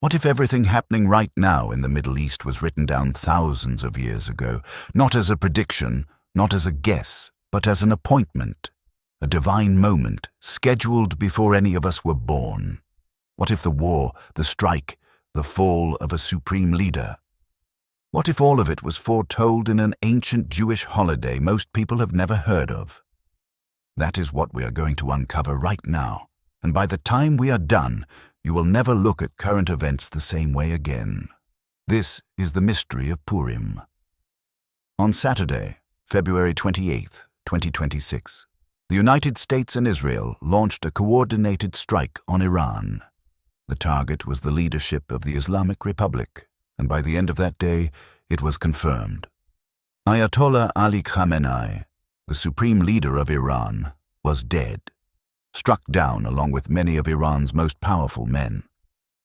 What if everything happening right now in the Middle East was written down thousands of years ago, not as a prediction, not as a guess, but as an appointment, a divine moment scheduled before any of us were born? What if the war, the strike, the fall of a supreme leader? What if all of it was foretold in an ancient Jewish holiday most people have never heard of? That is what we are going to uncover right now, and by the time we are done, you will never look at current events the same way again. This is the mystery of Purim. On Saturday, February 28, 2026, the United States and Israel launched a coordinated strike on Iran. The target was the leadership of the Islamic Republic, and by the end of that day, it was confirmed. Ayatollah Ali Khamenei, the supreme leader of Iran, was dead, struck down along with many of Iran's most powerful men.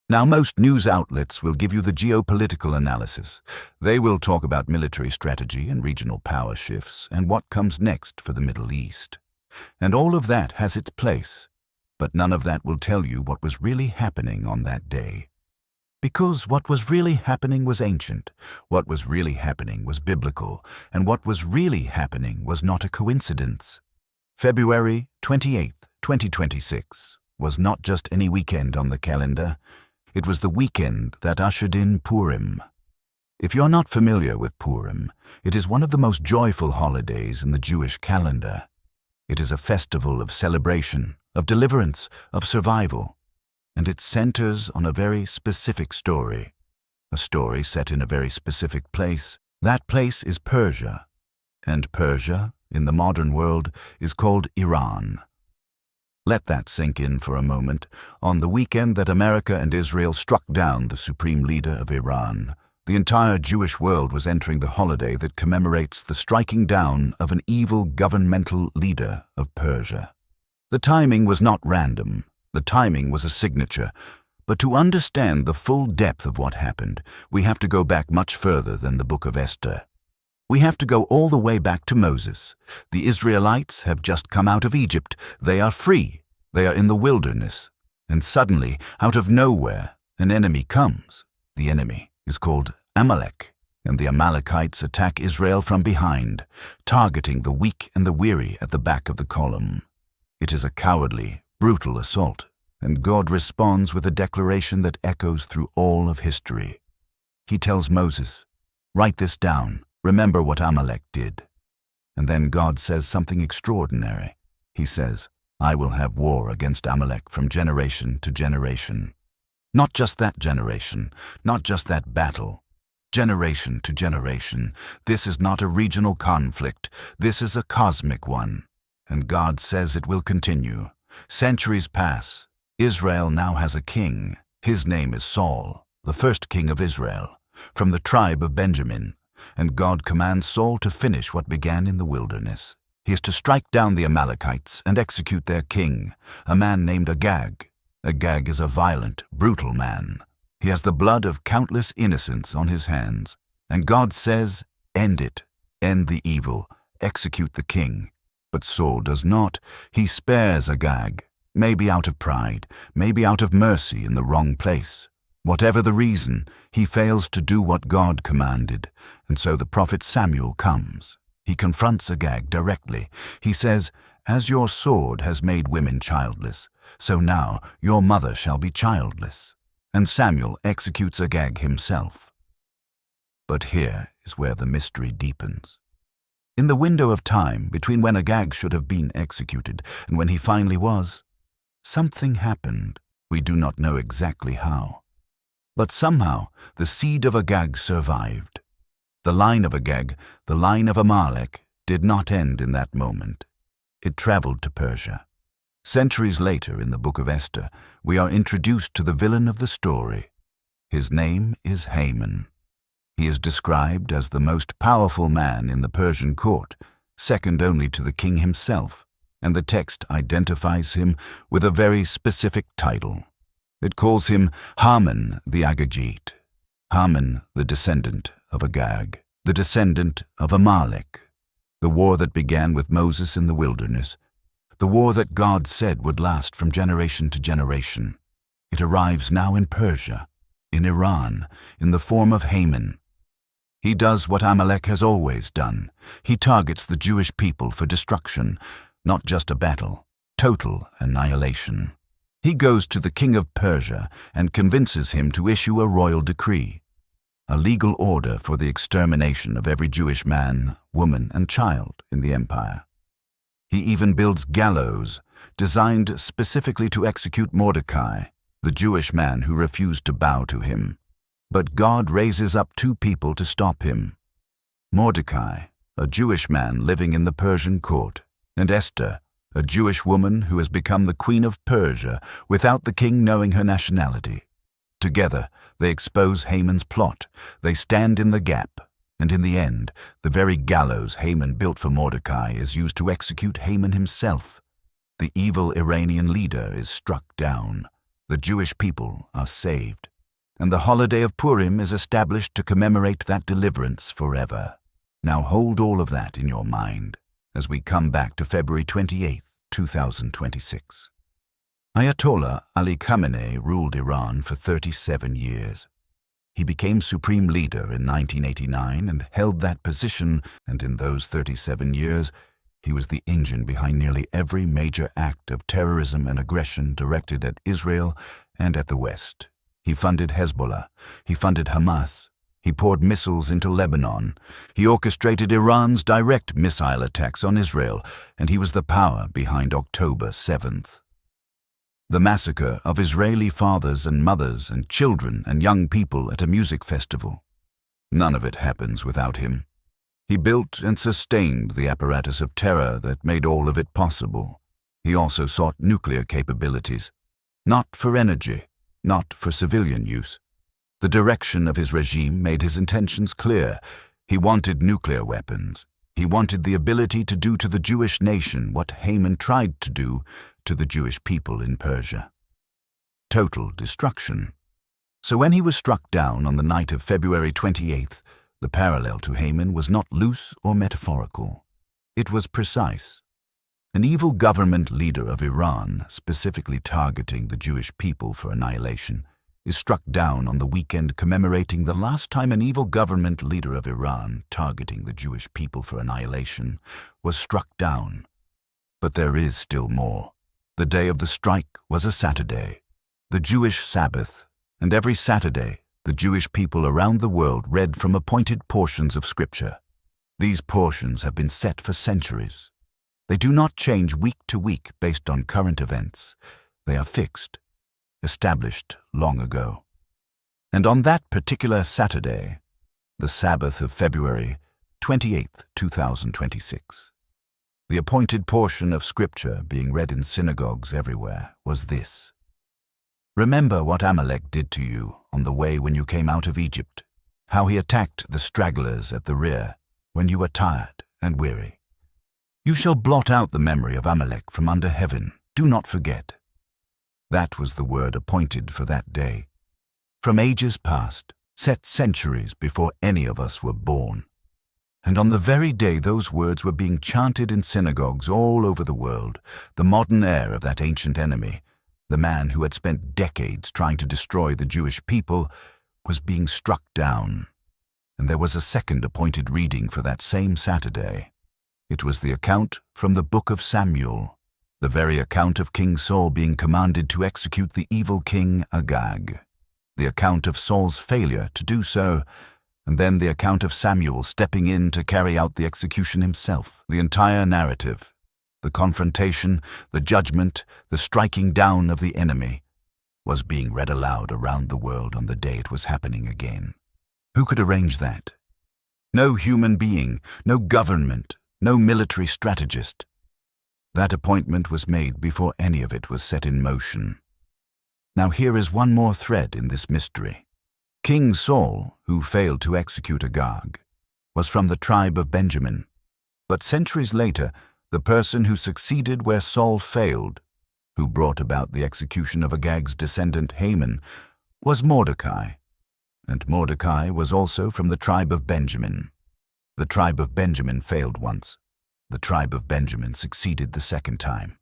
Now, most news outlets will give you the geopolitical analysis. They will talk about military strategy and regional power shifts and what comes next for the Middle East. And all of that has its place, but none of that will tell you what was really happening on that day. Because what was really happening was ancient, what was really happening was biblical, and what was really happening was not a coincidence. February 28th, 2026 was not just any weekend on the calendar. It was the weekend that ushered in Purim. If you're not familiar with Purim, it is one of the most joyful holidays in the Jewish calendar. It is a festival of celebration, of deliverance, of survival, and it centers on a very specific story, a story set in a very specific place. That place is Persia, and Persia, in the modern world, is called Iran. Let that sink in for a moment. On the weekend that America and Israel struck down the supreme leader of Iran, the entire Jewish world was entering the holiday that commemorates the striking down of an evil governmental leader of Persia. The timing was not random. The timing was a signature. But to understand the full depth of what happened, we have to go back much further than the book of Esther. We have to go all the way back to Moses. The Israelites have just come out of Egypt. They are free. They are in the wilderness. And suddenly, out of nowhere, an enemy comes. The enemy is called Amalek, and the Amalekites attack Israel from behind, targeting the weak and the weary at the back of the column. It is a cowardly, brutal assault, and God responds with a declaration that echoes through all of history. He tells Moses, "Write this down. Remember what Amalek did." And then God says something extraordinary. He says, "I will have war against Amalek from generation to generation." Not just that generation, not just that battle. Generation to generation. This is not a regional conflict. This is a cosmic one. And God says it will continue. Centuries pass. Israel now has a king. His name is Saul, the first king of Israel, from the tribe of Benjamin. And God commands Saul to finish what began in the wilderness. He is to strike down the Amalekites and execute their king, a man named Agag. Agag is a violent, brutal man. He has the blood of countless innocents on his hands. And God says, "End it, end the evil, execute the king." But Saul does not. He spares Agag, maybe out of pride, maybe out of mercy in the wrong place. Whatever the reason, he fails to do what God commanded, and so the prophet Samuel comes. He confronts Agag directly. He says, "As your sword has made women childless, so now your mother shall be childless." And Samuel executes Agag himself. But here is where the mystery deepens. In the window of time between when Agag should have been executed and when he finally was, something happened. We do not know exactly how. But somehow the seed of Agag survived. The line of Agag, the line of Amalek, did not end in that moment. It traveled to Persia. Centuries later in the book of Esther, we are introduced to the villain of the story. His name is Haman. He is described as the most powerful man in the Persian court, second only to the king himself, and the text identifies him with a very specific title. It calls him Haman the Agagite, Haman the descendant of Agag, the descendant of Amalek, the war that began with Moses in the wilderness, the war that God said would last from generation to generation. It arrives now in Persia. in Iran, in the form of Haman. He does what Amalek has always done. He targets the Jewish people for destruction, not just a battle, total annihilation. He goes to the king of Persia and convinces him to issue a royal decree, a legal order for the extermination of every Jewish man, woman, and child in the empire. He even builds gallows, designed specifically to execute Mordecai, the Jewish man who refused to bow to him. But God raises up two people to stop him: Mordecai, a Jewish man living in the Persian court, and Esther, a Jewish woman who has become the queen of Persia without the king knowing her nationality. Together, they expose Haman's plot. They stand in the gap, and in the end, the very gallows Haman built for Mordecai is used to execute Haman himself. The evil Iranian leader is struck down. The Jewish people are saved, and the holiday of Purim is established to commemorate that deliverance forever. Now hold all of that in your mind as we come back to February 28th, 2026. Ayatollah Ali Khamenei ruled Iran for 37 years. He became supreme leader in 1989 and held that position, and in those 37 years, he was the engine behind nearly every major act of terrorism and aggression directed at Israel and at the West. He funded Hezbollah. He funded Hamas. He poured missiles into Lebanon. He orchestrated Iran's direct missile attacks on Israel, and he was the power behind October 7th. The massacre of Israeli fathers and mothers and children and young people at a music festival. None of it happens without him. He built and sustained the apparatus of terror that made all of it possible. He also sought nuclear capabilities, not for energy, not for civilian use. The direction of his regime made his intentions clear. He wanted nuclear weapons. He wanted the ability to do to the Jewish nation what Haman tried to do to the Jewish people in Persia. Total destruction. So when he was struck down on the night of February 28th, the parallel to Haman was not loose or metaphorical. It was precise. An evil government leader of Iran, specifically targeting the Jewish people for annihilation, is struck down on the weekend commemorating the last time an evil government leader of Iran, targeting the Jewish people for annihilation, was struck down. But there is still more. The day of the strike was a Saturday, the Jewish Sabbath, and every Saturday, the Jewish people around the world read from appointed portions of Scripture. These portions have been set for centuries. They do not change week to week based on current events. They are fixed, established long ago. And on that particular Saturday, the Sabbath of February 28th, 2026, the appointed portion of Scripture being read in synagogues everywhere was this: Remember what Amalek did to you on the way when you came out of Egypt, how he attacked the stragglers at the rear when you were tired and weary. You shall blot out the memory of Amalek from under heaven. Do not forget. That was the word appointed for that day, from ages past, set centuries before any of us were born. And on the very day those words were being chanted in synagogues all over the world, the modern heir of that ancient enemy, the man who had spent decades trying to destroy the Jewish people, was being struck down. And there was a second appointed reading for that same Saturday. It was the account from the book of Samuel, the very account of King Saul being commanded to execute the evil king Agag, the account of Saul's failure to do so, and then the account of Samuel stepping in to carry out the execution himself. The entire narrative, the confrontation, the judgment, the striking down of the enemy, was being read aloud around the world on the day it was happening again. Who could arrange that? No human being, no government, no military strategist. That appointment was made before any of it was set in motion. Now here is one more thread in this mystery. King Saul, who failed to execute Agag, was from the tribe of Benjamin. But centuries later, the person who succeeded where Saul failed, who brought about the execution of Agag's descendant Haman, was Mordecai. And Mordecai was also from the tribe of Benjamin. The tribe of Benjamin failed once. The tribe of Benjamin succeeded the second time.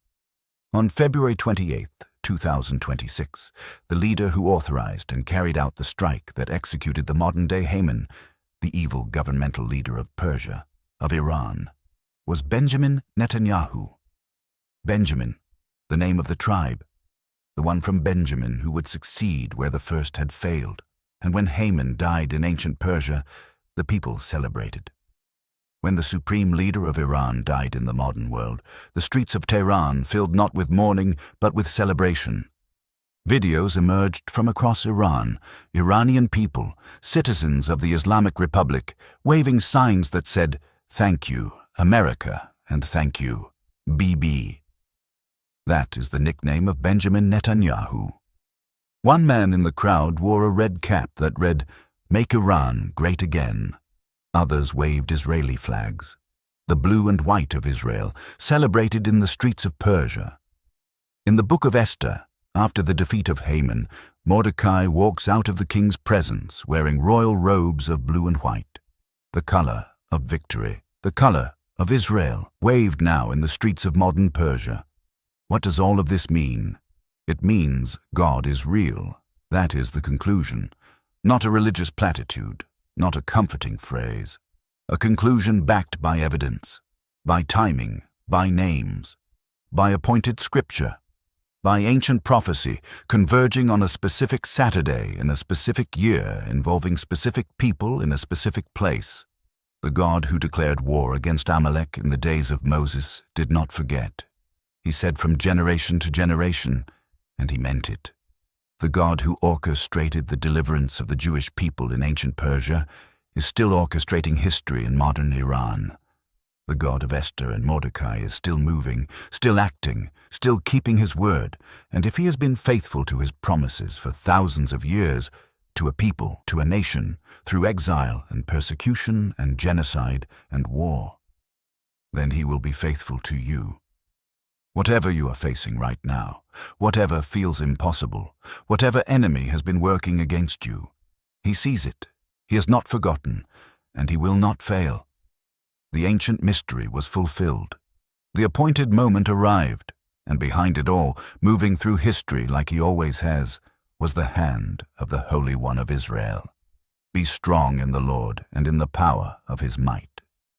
On February 28th, 2026, the leader who authorized and carried out the strike that executed the modern-day Haman, the evil governmental leader of Persia, of Iran, was Benjamin Netanyahu. Benjamin, the name of the tribe, the one from Benjamin who would succeed where the first had failed, and when Haman died in ancient Persia, the people celebrated. When the supreme leader of Iran died in the modern world, the streets of Tehran filled not with mourning but with celebration. Videos emerged from across Iran, Iranian people, citizens of the Islamic Republic, waving signs that said, "Thank you, America," and "Thank you, BB." That is the nickname of Benjamin Netanyahu. One man in the crowd wore a red cap that read, "Make Iran Great Again." Others waved Israeli flags. The blue and white of Israel, celebrated in the streets of Persia. In the book of Esther, after the defeat of Haman, Mordecai walks out of the king's presence wearing royal robes of blue and white, the color of victory, the color of Israel, waved now in the streets of modern Persia. What does all of this mean? It means God is real. That is the conclusion. Not a religious platitude, not a comforting phrase. A conclusion backed by evidence, by timing, by names, by appointed scripture, by ancient prophecy converging on a specific Saturday in a specific year involving specific people in a specific place. The God who declared war against Amalek in the days of Moses did not forget. He said from generation to generation, and he meant it. The God who orchestrated the deliverance of the Jewish people in ancient Persia is still orchestrating history in modern Iran. The God of Esther and Mordecai is still moving, still acting, still keeping his word, and if he has been faithful to his promises for thousands of years, to a people, to a nation, through exile and persecution and genocide and war, then he will be faithful to you. Whatever you are facing right now, whatever feels impossible, whatever enemy has been working against you, he sees it, he has not forgotten, and he will not fail. The ancient mystery was fulfilled. The appointed moment arrived, and behind it all, moving through history like he always has, was the hand of the Holy One of Israel. Be strong in the Lord and in the power of his might.